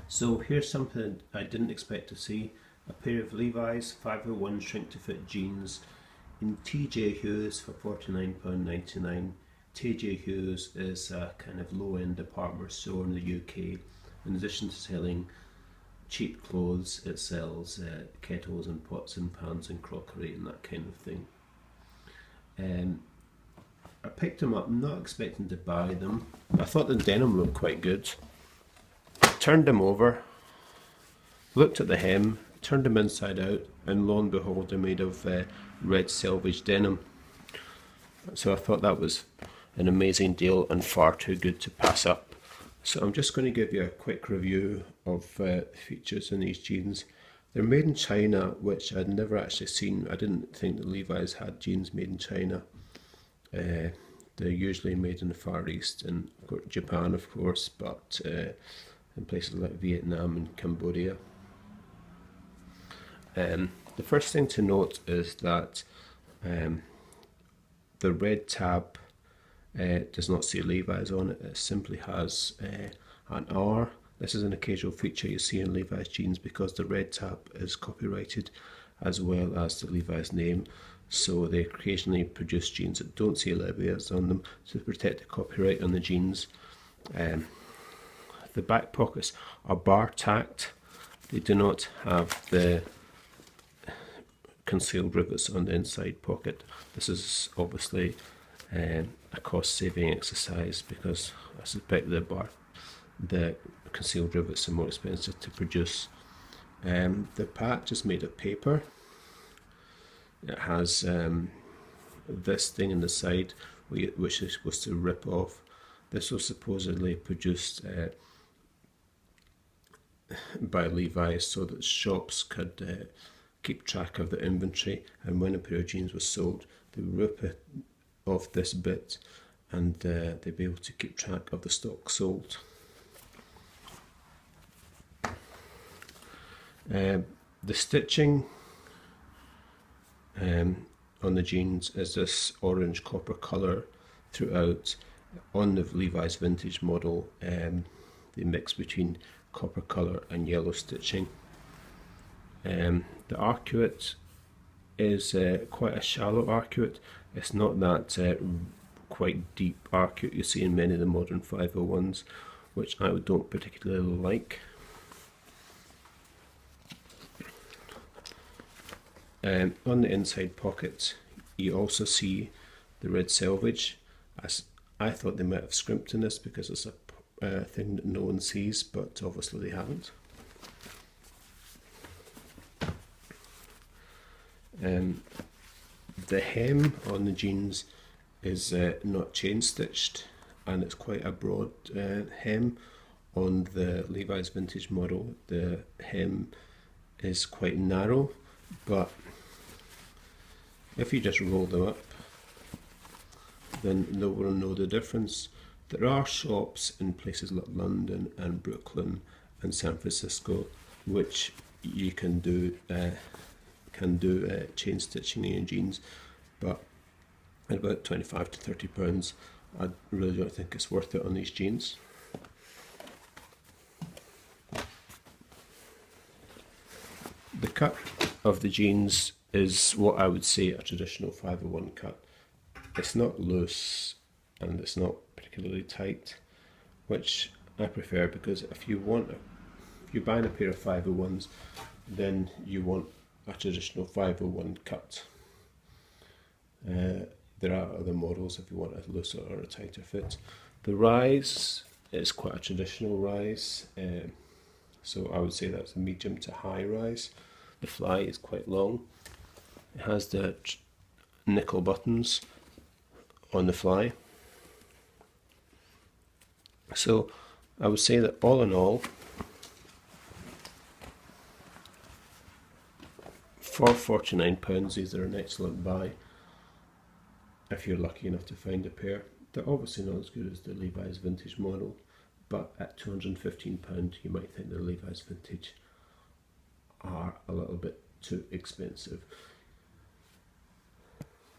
So here's something I didn't expect to see. A pair of Levi's 501 shrink to fit jeans in TJ Hughes for £49.99. TJ Hughes is a kind of low end department store in the UK. In addition to selling cheap clothes, it sells kettles and pots and pans and crockery and that kind of thing. I picked them up, not expecting to buy them. I thought the denim looked quite good. Turned them over, looked at the hem, turned them inside out, and lo and behold, they're made of red Selvedge denim. So I thought that was an amazing deal and far too good to pass up. So I'm just going to give you a quick review of the features in these jeans. They're made in China, which I'd never actually seen. I didn't think that Levi's had jeans made in China. They're usually made in the Far East and Japan, of course, but in places like Vietnam and Cambodia. The first thing to note is that the red tab does not say Levi's on it. It simply has an R. This is an occasional feature you see in Levi's jeans because the red tab is copyrighted as well as the Levi's name. So they occasionally produce jeans that don't say Levi's on them to protect the copyright on the jeans. The back pockets are bar tacked. They do not have the concealed rivets on the inside pocket. This is obviously a cost saving exercise because I suspect the concealed rivets are more expensive to produce. The patch is made of paper. It has this thing in the side which is supposed to rip off. This was supposedly produced by Levi's so that shops could keep track of the inventory, and when a pair of jeans was sold they would rip it off this bit and they'd be able to keep track of the stock sold. The stitching on the jeans is this orange copper colour throughout. On the Levi's vintage model, they mix between copper colour and yellow stitching. The arcuate is quite a shallow arcuate. It's not that quite deep arcuate you see in many of the modern 501s, which I don't particularly like. On the inside pocket you also see the red Selvedge. I thought they might have scrimped in this because it's a thing that no one sees, but obviously they haven't. The hem on the jeans is not chain stitched, and it's quite a broad hem. On the Levi's vintage model the hem is quite narrow, but if you just roll them up then no one will know the difference. There are shops in places like London and Brooklyn and San Francisco which you can do chain stitching in your jeans, but at about 25 to 30 pounds I really don't think it's worth it on these jeans. The cut of the jeans is what I would say a traditional 501 cut. It's not loose and it's not particularly tight, which I prefer because if you're buying a pair of 501s, then you want a traditional 501 cut. There are other models if you want a looser or a tighter fit. The rise is quite a traditional rise, so I would say that's a medium to high rise. The fly is quite long. It has the nickel buttons on the fly. So I would say that all in all, for £49 these are an excellent buy if you're lucky enough to find a pair. They're obviously not as good as the Levi's vintage model, but at £215 you might think the Levi's vintage are a little bit too expensive.